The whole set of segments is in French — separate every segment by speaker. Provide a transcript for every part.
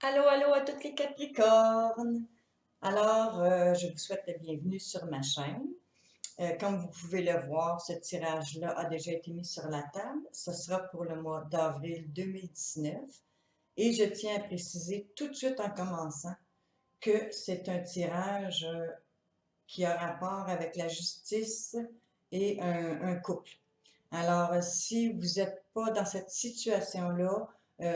Speaker 1: Allô, allô à toutes les Capricornes! Alors, je vous souhaite la bienvenue sur ma chaîne. Comme vous pouvez le voir, ce tirage-là a déjà été mis sur la table. Ce sera pour le mois d'avril 2019. Et je tiens à préciser tout de suite en commençant que c'est un tirage qui a rapport avec la justice et un couple. Alors, si vous n'êtes pas dans cette situation-là,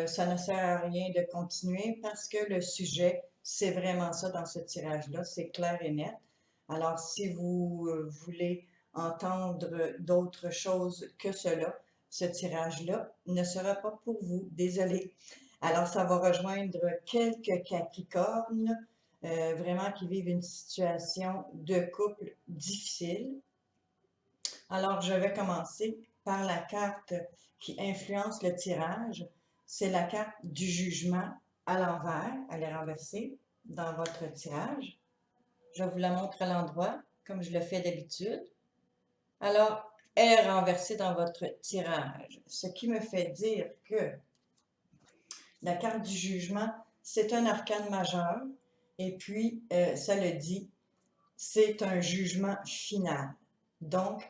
Speaker 1: ça ne sert à rien de continuer parce que le sujet, c'est vraiment ça dans ce tirage-là, c'est clair et net. Alors, si vous voulez entendre d'autres choses que cela, ce tirage-là ne sera pas pour vous, désolé. Alors, ça va rejoindre quelques Capricornes, vraiment qui vivent une situation de couple difficile. Alors, je vais commencer par la carte qui influence le tirage. C'est la carte du jugement à l'envers. Elle est renversée dans votre tirage. Je vous la montre à l'endroit, comme je le fais d'habitude. Alors, elle est renversée dans votre tirage, ce qui me fait dire que la carte du jugement, c'est un arcane majeur, et puis, ça le dit, c'est un jugement final. Donc,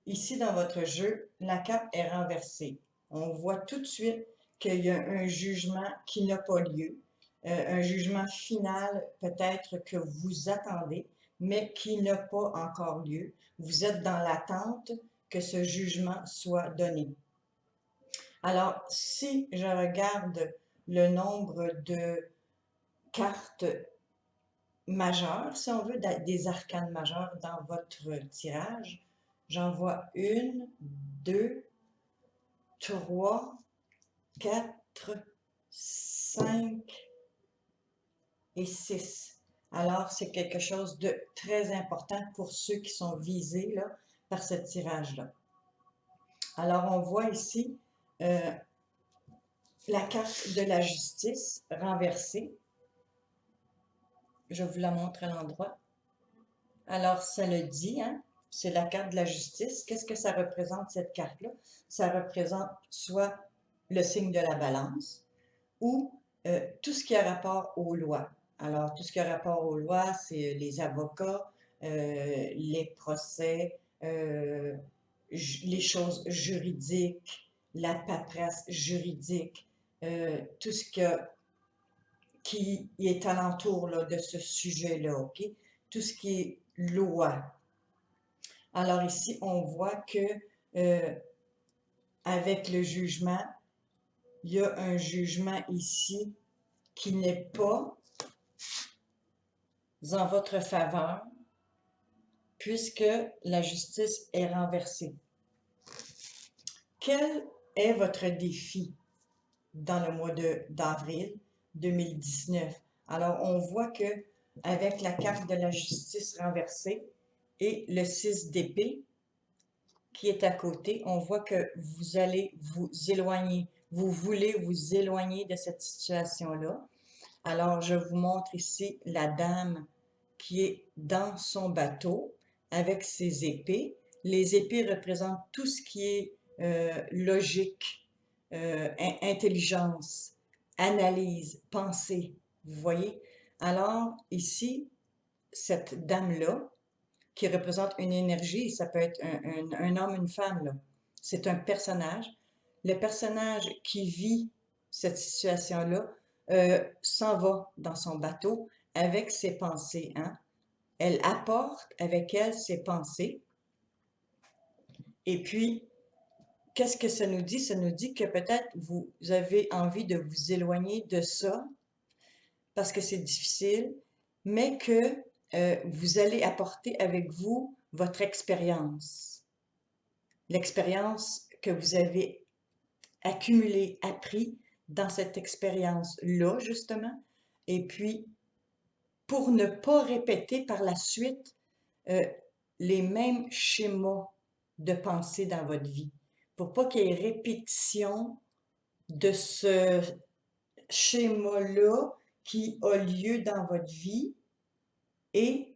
Speaker 1: ici dans votre jeu, la carte est renversée. On voit tout de suite qu'il y a un jugement qui n'a pas lieu, un jugement final peut-être que vous attendez, mais qui n'a pas encore lieu. Vous êtes dans l'attente que ce jugement soit donné. Alors, si je regarde le nombre de cartes majeures, si on veut, des arcanes majeures dans votre tirage, j'en vois une, deux, trois, quatre, cinq et six. Alors, c'est quelque chose de très important pour ceux qui sont visés là, par ce tirage-là. Alors, on voit ici euh, la carte de la justice renversée. Je vous la montre à l'endroit. Alors, ça le dit, hein? C'est la carte de la justice. Qu'est-ce que ça représente, cette carte-là? Ça représente soit le signe de la balance ou tout ce qui a rapport aux lois. Alors, tout ce qui a rapport aux lois, c'est les avocats, les procès, les choses juridiques, la paperasse juridique, tout ce qui est alentour là, de ce sujet-là, OK? Tout ce qui est loi. Alors ici, on voit que euh, avec le jugement, il y a un jugement ici qui n'est pas en votre faveur puisque la justice est renversée. Quel est votre défi dans le mois d'avril 2019? Alors, on voit que avec la carte de la justice renversée et le 6 d'épée qui est à côté, on voit que vous allez vous éloigner, vous voulez vous éloigner de cette situation-là. Alors, je vous montre ici la dame qui est dans son bateau avec ses épées. Les épées représentent tout ce qui est logique, intelligence, analyse, pensée. Vous voyez? Alors, ici, cette dame-là, qui représente une énergie, ça peut être un homme, une femme, là. C'est un personnage. Le personnage qui vit cette situation-là s'en va dans son bateau avec ses pensées, hein. Elle apporte avec elle ses pensées. Et puis, qu'est-ce que ça nous dit? Ça nous dit que peut-être vous avez envie de vous éloigner de ça parce que c'est difficile, mais que vous allez apporter avec vous votre expérience. L'expérience que vous avez accumulée, appris dans cette expérience-là, justement. Et puis, pour ne pas répéter par la suite euh, les mêmes schémas de pensée dans votre vie, pour pas qu'il y ait répétition de ce schéma-là qui a lieu dans votre vie et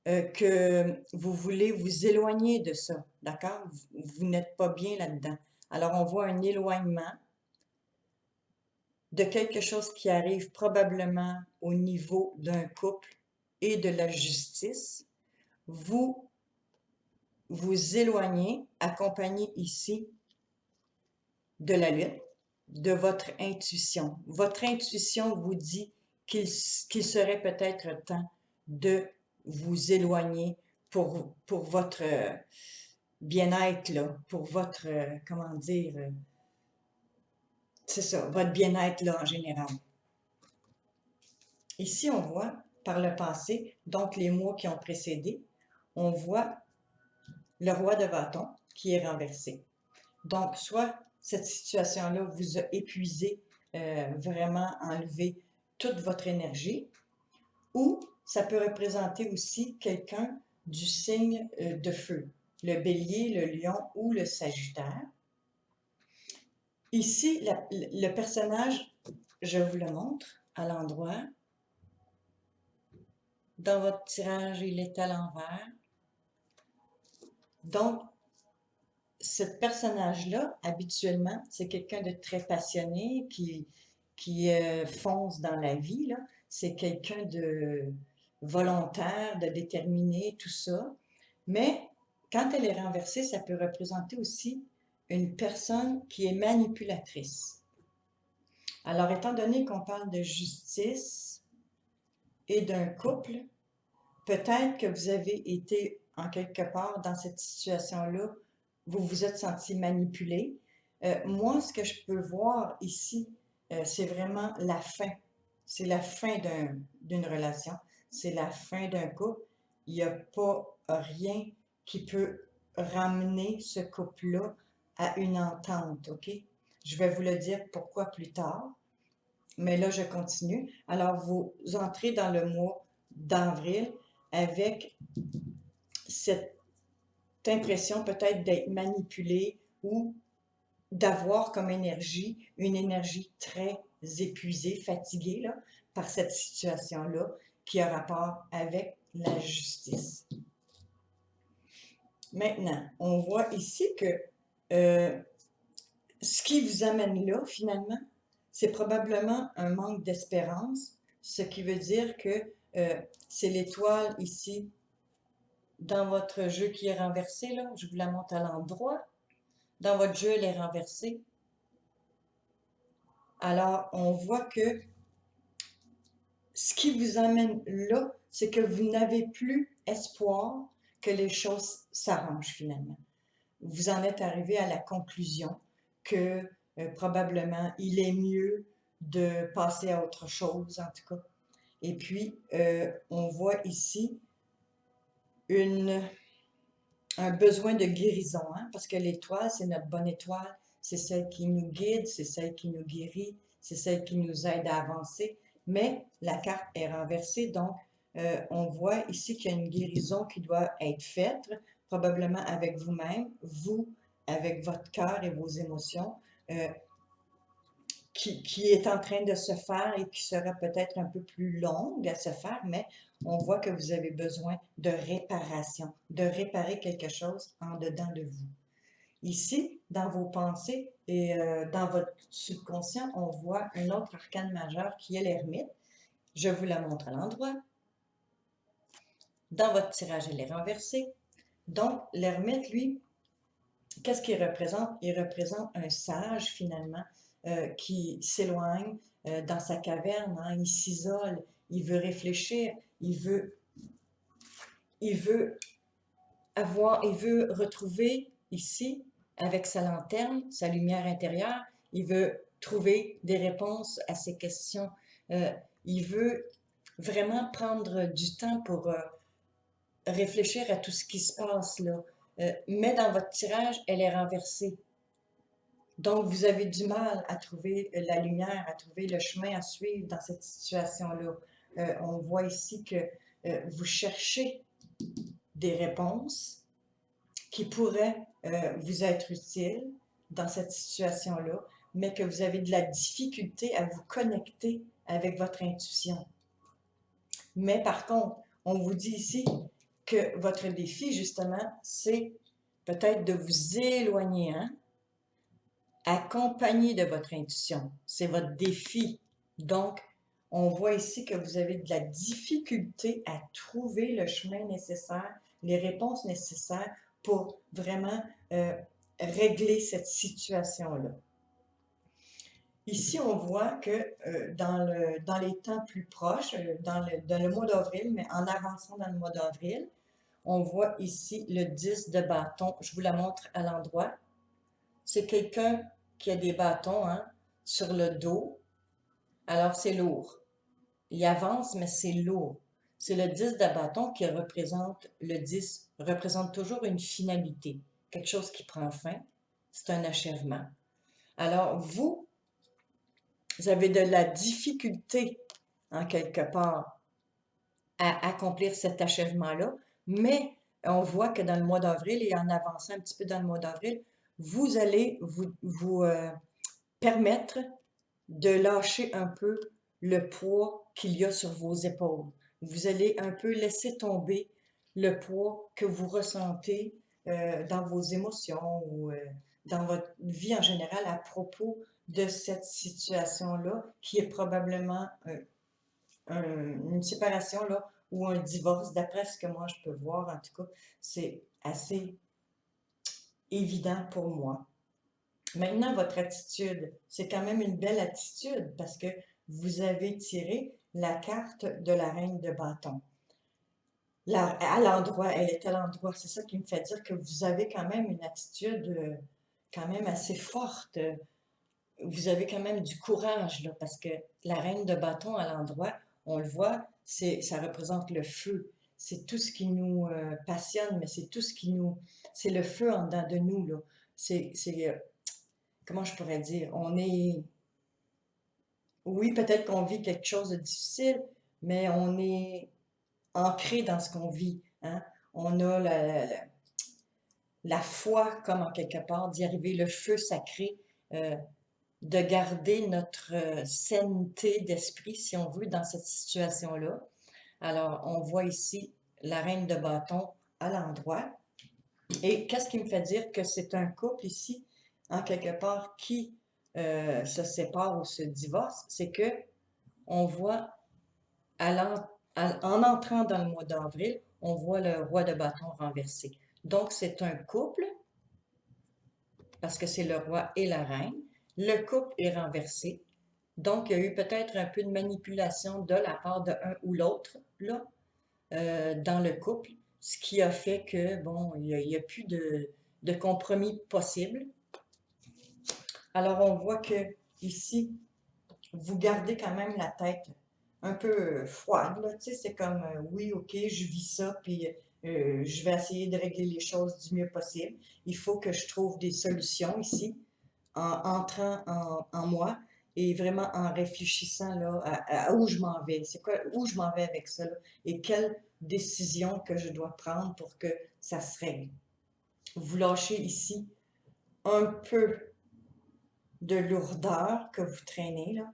Speaker 1: que vous voulez vous éloigner de ça, d'accord? Vous n'êtes pas bien là-dedans. Alors, on voit un éloignement de quelque chose qui arrive probablement au niveau d'un couple et de la justice. Vous vous éloignez, accompagné ici de la lutte, de votre intuition. Votre intuition vous dit qu'il serait peut-être temps de vous éloigner pour votre bien-être, là, pour votre, comment dire, c'est ça, votre bien-être là en général. Ici, on voit par le passé, donc les mois qui ont précédé, on voit le roi de bâton qui est renversé. Donc, soit cette situation-là vous a épuisé, vraiment enlevé toute votre énergie, ou ça peut représenter aussi quelqu'un du signe de feu, le bélier, le lion ou le sagittaire. Ici, le personnage, je vous le montre à l'endroit. Dans votre tirage, il est à l'envers. Donc, ce personnage-là, habituellement, c'est quelqu'un de très passionné qui fonce dans la vie, là. C'est quelqu'un de volontaire, de déterminé, tout ça. Mais quand elle est renversée, ça peut représenter aussi une personne qui est manipulatrice. Alors, étant donné qu'on parle de justice et d'un couple, peut-être que vous avez été en quelque part dans cette situation-là, vous vous êtes senti manipulé. Moi, ce que je peux voir ici, c'est vraiment la fin. C'est la fin d'une relation. C'est la fin d'un couple. Il n'y a pas rien qui peut ramener ce couple-là à une entente, OK? Je vais vous le dire pourquoi plus tard, mais là, je continue. Alors, vous entrez dans le mois d'avril avec cette impression peut-être d'être manipulé ou d'avoir comme énergie une énergie très épuisée, fatiguée là, par cette situation-là qui a rapport avec la justice. Maintenant, on voit ici que ce qui vous amène là, finalement, c'est probablement un manque d'espérance, ce qui veut dire que c'est l'étoile ici dans votre jeu qui est renversée, là. Je vous la montre à l'endroit. Dans votre jeu, elle est renversée. Alors, on voit que ce qui vous amène là, c'est que vous n'avez plus espoir que les choses s'arrangent finalement. Vous en êtes arrivé à la conclusion que probablement il est mieux de passer à autre chose, en tout cas. Et puis, on voit ici un besoin de guérison, hein, parce que l'étoile, c'est notre bonne étoile, c'est celle qui nous guide, c'est celle qui nous guérit, c'est celle qui nous aide à avancer, mais la carte est renversée, donc on voit ici qu'il y a une guérison qui doit être faite, probablement avec vous-même, vous, avec votre cœur et vos émotions, qui est en train de se faire et qui sera peut-être un peu plus longue à se faire, mais on voit que vous avez besoin de réparation, de réparer quelque chose en dedans de vous. Ici, dans vos pensées et dans votre subconscient, on voit un autre arcane majeur qui est l'ermite. Je vous la montre à l'endroit. Dans votre tirage, elle est renversée. Donc, l'ermite, lui, qu'est-ce qu'il représente? Il représente un sage, finalement, qui s'éloigne dans sa caverne, hein, il s'isole, il veut réfléchir, il veut retrouver ici, avec sa lanterne, sa lumière intérieure, il veut trouver des réponses à ses questions. Il veut vraiment prendre du temps pour réfléchir à tout ce qui se passe là. Mais dans votre tirage, elle est renversée. Donc, vous avez du mal à trouver la lumière, à trouver le chemin à suivre dans cette situation-là. On voit ici que vous cherchez des réponses qui pourraient vous être utiles dans cette situation-là, mais que vous avez de la difficulté à vous connecter avec votre intuition. Mais par contre, on vous dit ici que votre défi, justement, c'est peut-être de vous éloigner, hein, accompagné de votre intuition. C'est votre défi. Donc, on voit ici que vous avez de la difficulté à trouver le chemin nécessaire, les réponses nécessaires pour vraiment régler cette situation-là. Ici, on voit que dans les temps plus proches, dans le mois d'avril, mais en avançant dans le mois d'avril, on voit ici le 10 de bâton. Je vous la montre à l'endroit. C'est quelqu'un qui a des bâtons sur le dos. Alors, c'est lourd. Il avance, mais c'est lourd. C'est le 10 de bâton qui représente, le 10 représente toujours une finalité, quelque chose qui prend fin. C'est un achèvement. Alors, vous avez de la difficulté, en quelque part, à accomplir cet achèvement-là, mais on voit que dans le mois d'avril, et en avançant un petit peu dans le mois d'avril, vous allez vous permettre de lâcher un peu le poids qu'il y a sur vos épaules. Vous allez un peu laisser tomber le poids que vous ressentez dans vos émotions ou dans votre vie en général à propos de cette situation-là qui est probablement une séparation là, ou un divorce, d'après ce que moi je peux voir, en tout cas, c'est assez évident pour moi. Maintenant, votre attitude, c'est quand même une belle attitude parce que vous avez tiré la carte de la reine de bâton. À l'endroit, elle est à l'endroit. C'est ça qui me fait dire que vous avez quand même une attitude quand même assez forte. Vous avez quand même du courage, là, parce que la reine de bâton à l'endroit, on le voit, ça représente le feu. C'est tout ce qui nous passionne, mais c'est tout ce qui nous... C'est le feu en dedans de nous, là. Comment je pourrais dire? Oui, peut-être qu'on vit quelque chose de difficile, mais on est ancré dans ce qu'on vit, hein. On a la foi, comme en quelque part, d'y arriver, le feu sacré, de garder notre sainteté d'esprit, si on veut, dans cette situation-là. Alors, on voit ici la reine de bâton à l'endroit. Et qu'est-ce qui me fait dire que c'est un couple ici, en quelque part, qui se sépare ou se divorce? C'est que on voit, en entrant dans le mois d'avril, on voit le roi de bâton renversé. Donc, c'est un couple, parce que c'est le roi et la reine. Le couple est renversé. Donc, il y a eu peut-être un peu de manipulation de la part de un ou l'autre, là, dans le couple, ce qui a fait que, bon, il y a plus de compromis possible. Alors, on voit que ici, vous gardez quand même la tête un peu froide, là, tu sais, c'est comme, oui, ok, je vis ça, puis je vais essayer de régler les choses du mieux possible. Il faut que je trouve des solutions ici, en entrant en moi, et vraiment en réfléchissant là, à où je m'en vais. C'est quoi, où je m'en vais avec ça, là, et quelle décision que je dois prendre pour que ça se règle. Vous lâchez ici un peu de lourdeur que vous traînez, là,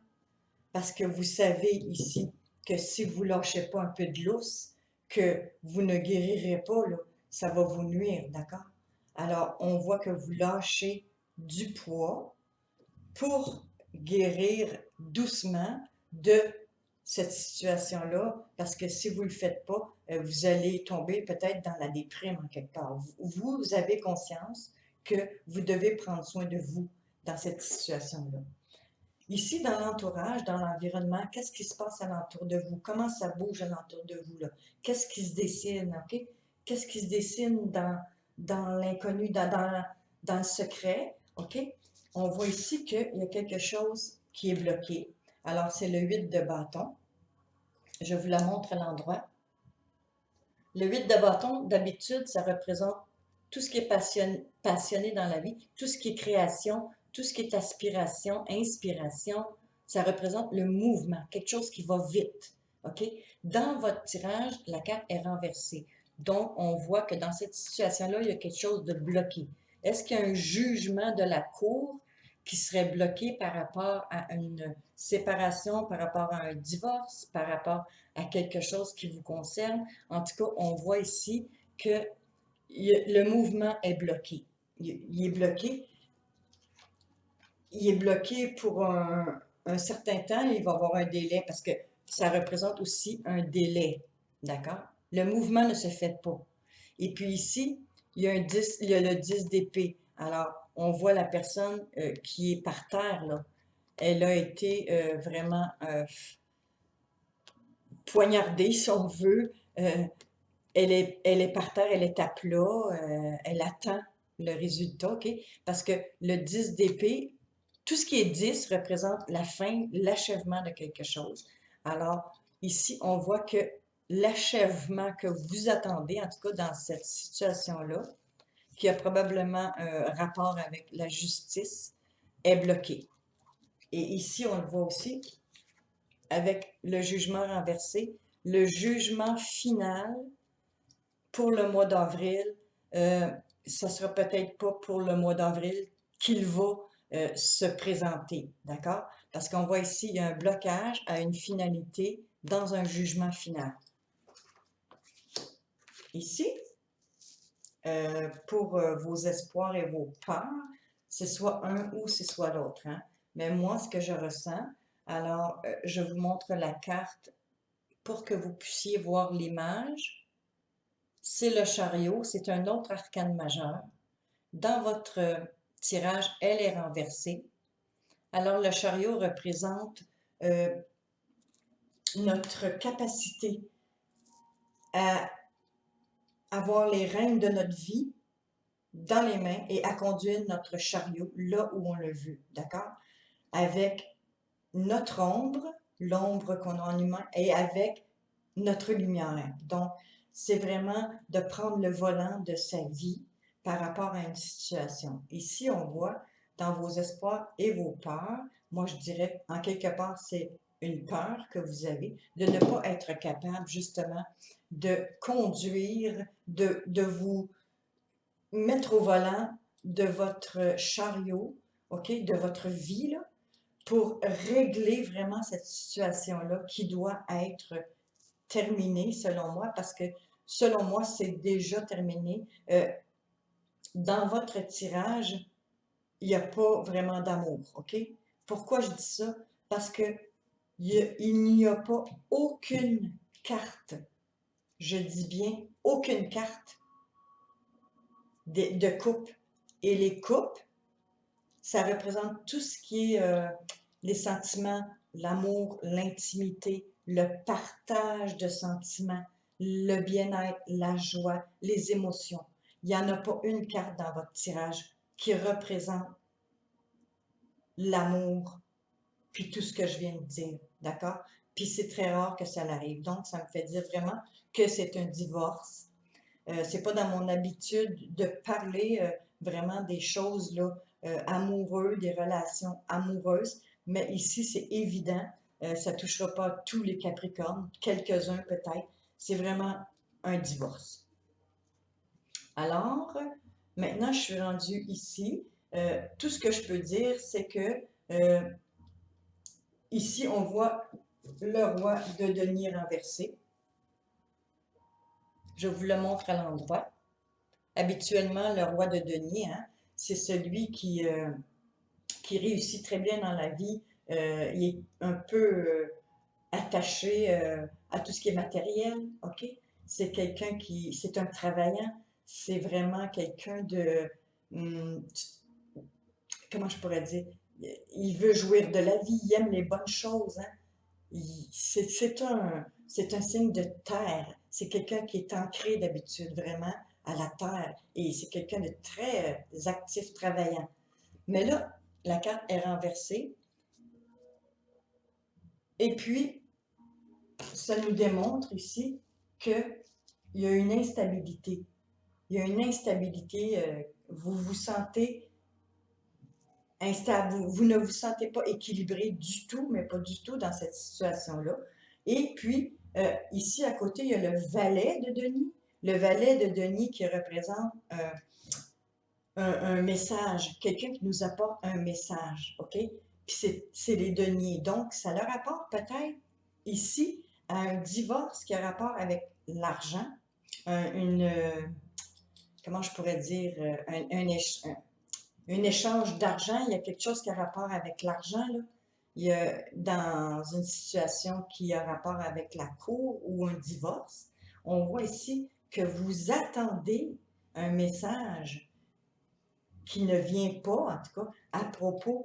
Speaker 1: parce que vous savez ici que si vous lâchez pas un peu de lousse, que vous ne guérirez pas, là, ça va vous nuire, d'accord? Alors, on voit que vous lâchez du poids pour guérir doucement de cette situation-là, parce que si vous ne le faites pas, vous allez tomber peut-être dans la déprime en quelque part. Vous avez conscience que vous devez prendre soin de vous dans cette situation-là. Ici, dans l'entourage, dans l'environnement, qu'est-ce qui se passe alentour de vous? Comment ça bouge alentour de vous, là? Qu'est-ce qui se dessine, OK? Qu'est-ce qui se dessine dans l'inconnu, dans le secret, OK? On voit ici qu'il y a quelque chose qui est bloqué. Alors, c'est le 8 de bâton. Je vous la montre à l'endroit. Le 8 de bâton, d'habitude, ça représente tout ce qui est passionné dans la vie, tout ce qui est création, tout ce qui est aspiration, inspiration. Ça représente le mouvement, quelque chose qui va vite. OK? Dans votre tirage, la carte est renversée. Donc, on voit que dans cette situation-là, il y a quelque chose de bloqué. Est-ce qu'il y a un jugement de la cour qui serait bloqué par rapport à une séparation, par rapport à un divorce, par rapport à quelque chose qui vous concerne? En tout cas, on voit ici que le mouvement est bloqué. Il est bloqué. il est bloqué pour un certain temps, il va y avoir un délai parce que ça représente aussi un délai, d'accord? Le mouvement ne se fait pas. Et puis ici, il y a il y a le 10 d'épée. Alors, on voit la personne qui est par terre, là. Elle a été vraiment poignardée, si on veut. Elle est par terre, elle est à plat, elle attend le résultat, OK? Parce que le 10 d'épée, tout ce qui est 10 représente la fin, l'achèvement de quelque chose. Alors, ici, on voit que l'achèvement que vous attendez, en tout cas dans cette situation-là, qui a probablement un rapport avec la justice, est bloqué. Et ici, on le voit aussi avec le jugement renversé, le jugement final pour le mois d'avril, ça sera peut-être pas pour le mois d'avril qu'il va se présenter, d'accord? Parce qu'on voit ici, il y a un blocage à une finalité dans un jugement final. Ici, pour vos espoirs et vos peurs, c'est soit un ou c'est soit l'autre, hein? Mais moi, ce que je ressens, alors je vous montre la carte pour que vous puissiez voir l'image. C'est le chariot, c'est un autre arcane majeur. Dans votre tirage, elle est renversée. Alors, le chariot représente notre capacité à avoir les rênes de notre vie dans les mains et à conduire notre chariot là où on le veut, d'accord? Avec notre ombre, l'ombre qu'on a en humain, et avec notre lumière. Donc, c'est vraiment de prendre le volant de sa vie par rapport à une situation. Ici, on voit dans vos espoirs et vos peurs, moi je dirais en quelque part, c'est une peur que vous avez de ne pas être capable justement de conduire, de vous mettre au volant de votre chariot, OK, de votre vie, là, pour régler vraiment cette situation-là qui doit être terminée selon moi, parce que selon moi, c'est déjà terminé. Dans votre tirage, il n'y a pas vraiment d'amour, OK? Pourquoi je dis ça? Parce que il n'y a pas aucune carte, je dis bien aucune carte de couple. Et les couples, ça représente tout ce qui est les sentiments, l'amour, l'intimité, le partage de sentiments, le bien-être, la joie, les émotions. Il n'y en a pas une carte dans votre tirage qui représente l'amour, puis tout ce que je viens de dire, d'accord? Puis c'est très rare que ça l'arrive. Donc, ça me fait dire vraiment que c'est un divorce. C'est pas dans mon habitude de parler vraiment des choses là, amoureuses, des relations amoureuses, mais ici, c'est évident, ça touchera pas tous les Capricornes, quelques-uns peut-être. C'est vraiment un divorce. Alors, maintenant, je suis rendue ici. Tout ce que je peux dire, c'est que ici, on voit le roi de denier renversé. Je vous le montre à l'endroit. Habituellement, le roi de denier, hein, c'est celui qui réussit très bien dans la vie. Il est un peu attaché à tout ce qui est matériel, OK? C'est quelqu'un qui, c'est un travaillant, c'est vraiment quelqu'un de, hum, comment je pourrais dire, il veut jouir de la vie, il aime les bonnes choses, hein? C'est un signe de terre. C'est quelqu'un qui est ancré d'habitude vraiment à la terre. Et c'est quelqu'un de très actif, travaillant. Mais là, la carte est renversée. Et puis, ça nous démontre ici qu'il y a une instabilité. Il y a une instabilité. Vous vous sentez instable. Vous ne vous sentez pas équilibré du tout, mais pas du tout dans cette situation-là. Et puis, ici à côté, il y a le valet de Denis. Le valet de Denis qui représente un message, quelqu'un qui nous apporte un message, OK? Puis c'est les deniers. Donc, ça leur apporte peut-être ici à un divorce qui a rapport avec l'argent, une, comment je pourrais dire, un échange d'argent, il y a quelque chose qui a rapport avec l'argent, là. Il y a dans une situation qui a rapport avec la cour ou un divorce, on voit ici que vous attendez un message qui ne vient pas, en tout cas, à propos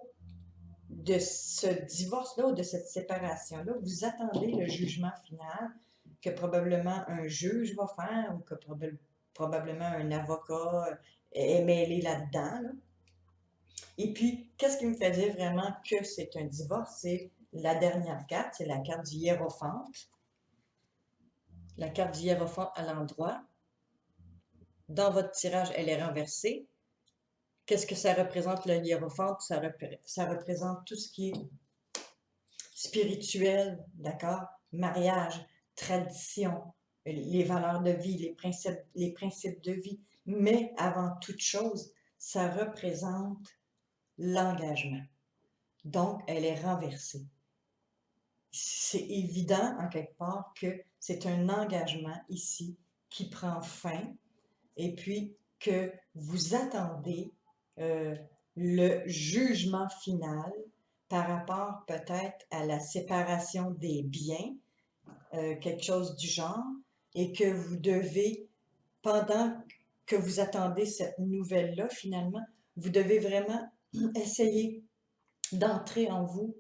Speaker 1: de ce divorce-là ou de cette séparation-là. Vous attendez le jugement final que probablement un juge va faire ou que probablement un avocat est mêlé là-dedans, là. Et puis, qu'est-ce qui me fait dire vraiment que c'est un divorce? C'est la dernière carte, c'est la carte du hiérophante. La carte du hiérophante à l'endroit. Dans votre tirage, elle est renversée. Qu'est-ce que ça représente le hiérophante? Ça représente tout ce qui est spirituel, d'accord? Mariage, tradition, les valeurs de vie, les principes de vie. Mais avant toute chose, ça représente l'engagement. Donc, elle est renversée. C'est évident, en quelque part, que c'est un engagement ici qui prend fin et puis que vous attendez le jugement final par rapport peut-être à la séparation des biens, quelque chose du genre, et que vous devez, pendant que vous attendez cette nouvelle-là, finalement, vous devez vraiment essayer d'entrer en vous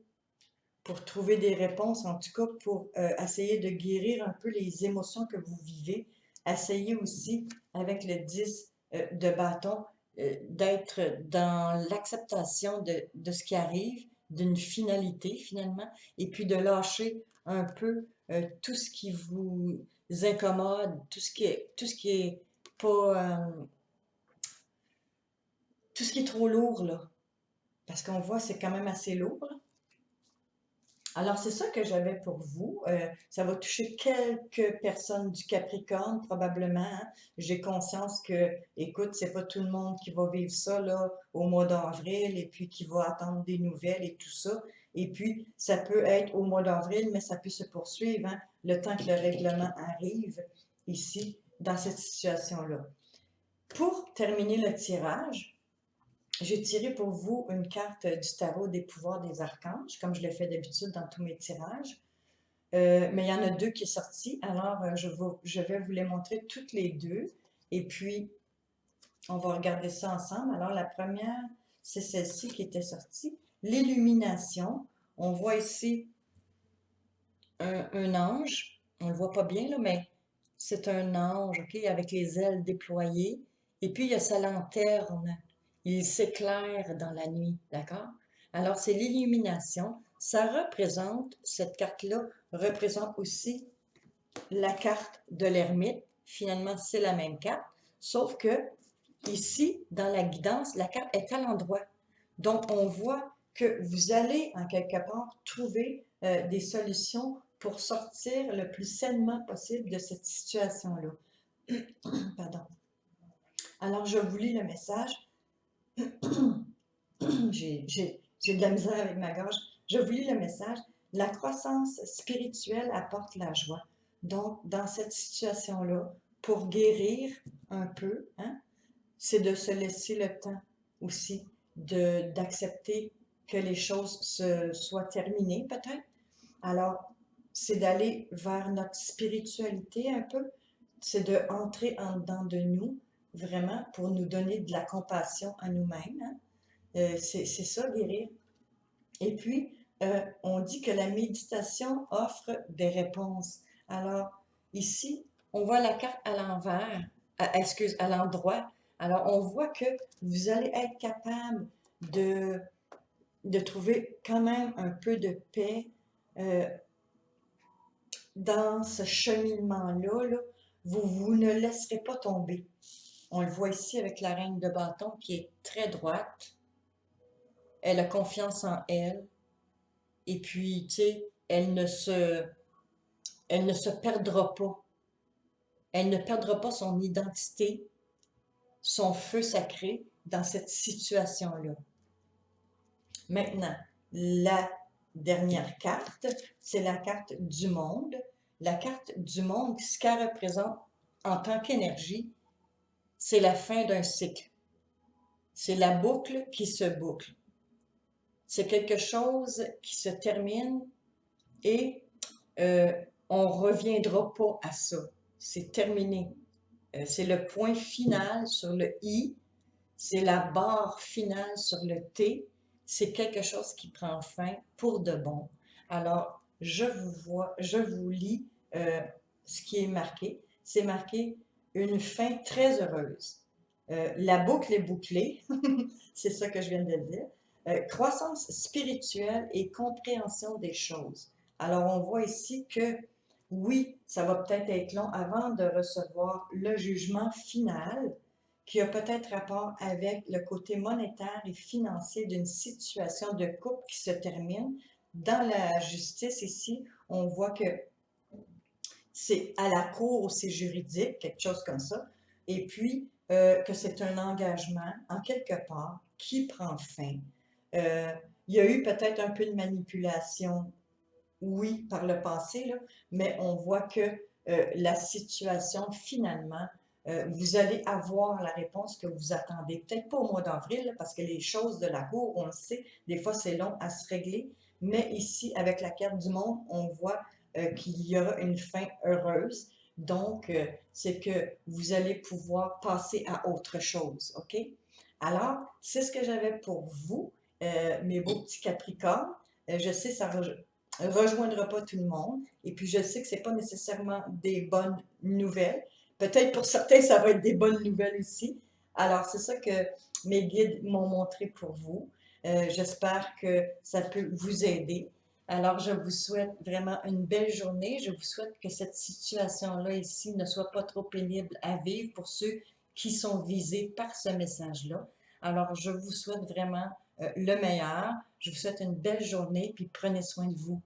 Speaker 1: pour trouver des réponses, en tout cas pour essayer de guérir un peu les émotions que vous vivez. Essayez aussi, avec le 10 de bâton, d'être dans l'acceptation de ce qui arrive, d'une finalité finalement, et puis de lâcher un peu tout ce qui vous incommode, tout ce qui est pas, tout ce qui est trop lourd là, parce qu'on voit c'est quand même assez lourd, là. Alors, c'est ça que j'avais pour vous. Ça va toucher quelques personnes du Capricorne, probablement, hein. J'ai conscience que, écoute, c'est pas tout le monde qui va vivre ça là, au mois d'avril et puis qui va attendre des nouvelles et tout ça. Et puis, ça peut être au mois d'avril, mais ça peut se poursuivre, hein, le temps que le règlement arrive ici, dans cette situation-là. Pour terminer le tirage, j'ai tiré pour vous une carte du tarot des pouvoirs des archanges, comme je le fais d'habitude dans tous mes tirages. Mais il y en a deux qui est sorti, alors je vais vous les montrer toutes les deux. Et puis, on va regarder ça ensemble. Alors, la première, c'est celle-ci qui était sortie. L'illumination. On voit ici un ange. On ne le voit pas bien, là, mais c'est un ange, OK, avec les ailes déployées. Et puis, il y a sa lanterne. Il s'éclaire dans la nuit, d'accord? Alors, c'est l'illumination. Ça représente, cette carte-là représente aussi la carte de l'ermite. Finalement, c'est la même carte, sauf que ici, dans la guidance, la carte est à l'endroit. Donc, on voit que vous allez, en quelque part, trouver des solutions pour sortir le plus sainement possible de cette situation-là. Pardon. Alors, je vous lis le message. J'ai de la misère avec ma gorge. Je vous lis le message. La croissance spirituelle apporte la joie. Donc, dans cette situation-là, pour guérir un peu, hein, c'est de se laisser le temps aussi d'accepter que les choses soient terminées, peut-être. Alors, c'est d'aller vers notre spiritualité un peu, c'est de entrer en dedans de nous, vraiment, pour nous donner de la compassion à nous-mêmes, hein. C'est ça, guérir. Et puis, on dit que la méditation offre des réponses. Alors, ici, on voit la carte à l'envers, à l'endroit. Alors, on voit que vous allez être capable de, de trouver quand même un peu de paix dans ce cheminement-là. Là. Vous ne laisserez pas tomber. On le voit ici avec la reine de bâton qui est très droite. Elle a confiance en elle. Et puis, tu sais, elle ne se perdra pas. Elle ne perdra pas son identité, son feu sacré dans cette situation-là. Maintenant, la dernière carte, c'est la carte du monde. La carte du monde, ce qu'elle représente en tant qu'énergie, c'est la fin d'un cycle. C'est la boucle qui se boucle. C'est quelque chose qui se termine et euh, on reviendra pas à ça. C'est terminé. C'est le point final sur le I, c'est la barre finale sur le T. C'est quelque chose qui prend fin pour de bon. Alors, je vous lis ce qui est marqué. C'est marqué une fin très heureuse. La boucle est bouclée, c'est ça que je viens de dire. Croissance spirituelle et compréhension des choses. Alors, on voit ici que oui, ça va peut-être être long avant de recevoir le jugement final qui a peut-être rapport avec le côté monétaire et financier d'une situation de couple qui se termine. Dans la justice ici, on voit que c'est à la cour ou c'est juridique, quelque chose comme ça, et puis que c'est un engagement, en quelque part, qui prend fin. Euh, il y a eu peut-être un peu de manipulation, oui, par le passé, là, mais on voit que la situation, finalement, vous allez avoir la réponse que vous attendez. Peut-être pas au mois d'avril, parce que les choses de la cour, on le sait, des fois c'est long à se régler, mais ici, avec la carte du monde, on voit qu'il y aura une fin heureuse. Donc, c'est que vous allez pouvoir passer à autre chose, OK? Alors, c'est ce que j'avais pour vous, mes beaux petits Capricornes. Je sais, ça rejoindra pas tout le monde. Et puis, je sais que c'est pas nécessairement des bonnes nouvelles. Peut-être pour certains, ça va être des bonnes nouvelles aussi. Alors, c'est ça que mes guides m'ont montré pour vous. J'espère que ça peut vous aider. Alors, je vous souhaite vraiment une belle journée. Je vous souhaite que cette situation-là ici ne soit pas trop pénible à vivre pour ceux qui sont visés par ce message-là. Alors, je vous souhaite vraiment le meilleur. Je vous souhaite une belle journée, puis prenez soin de vous.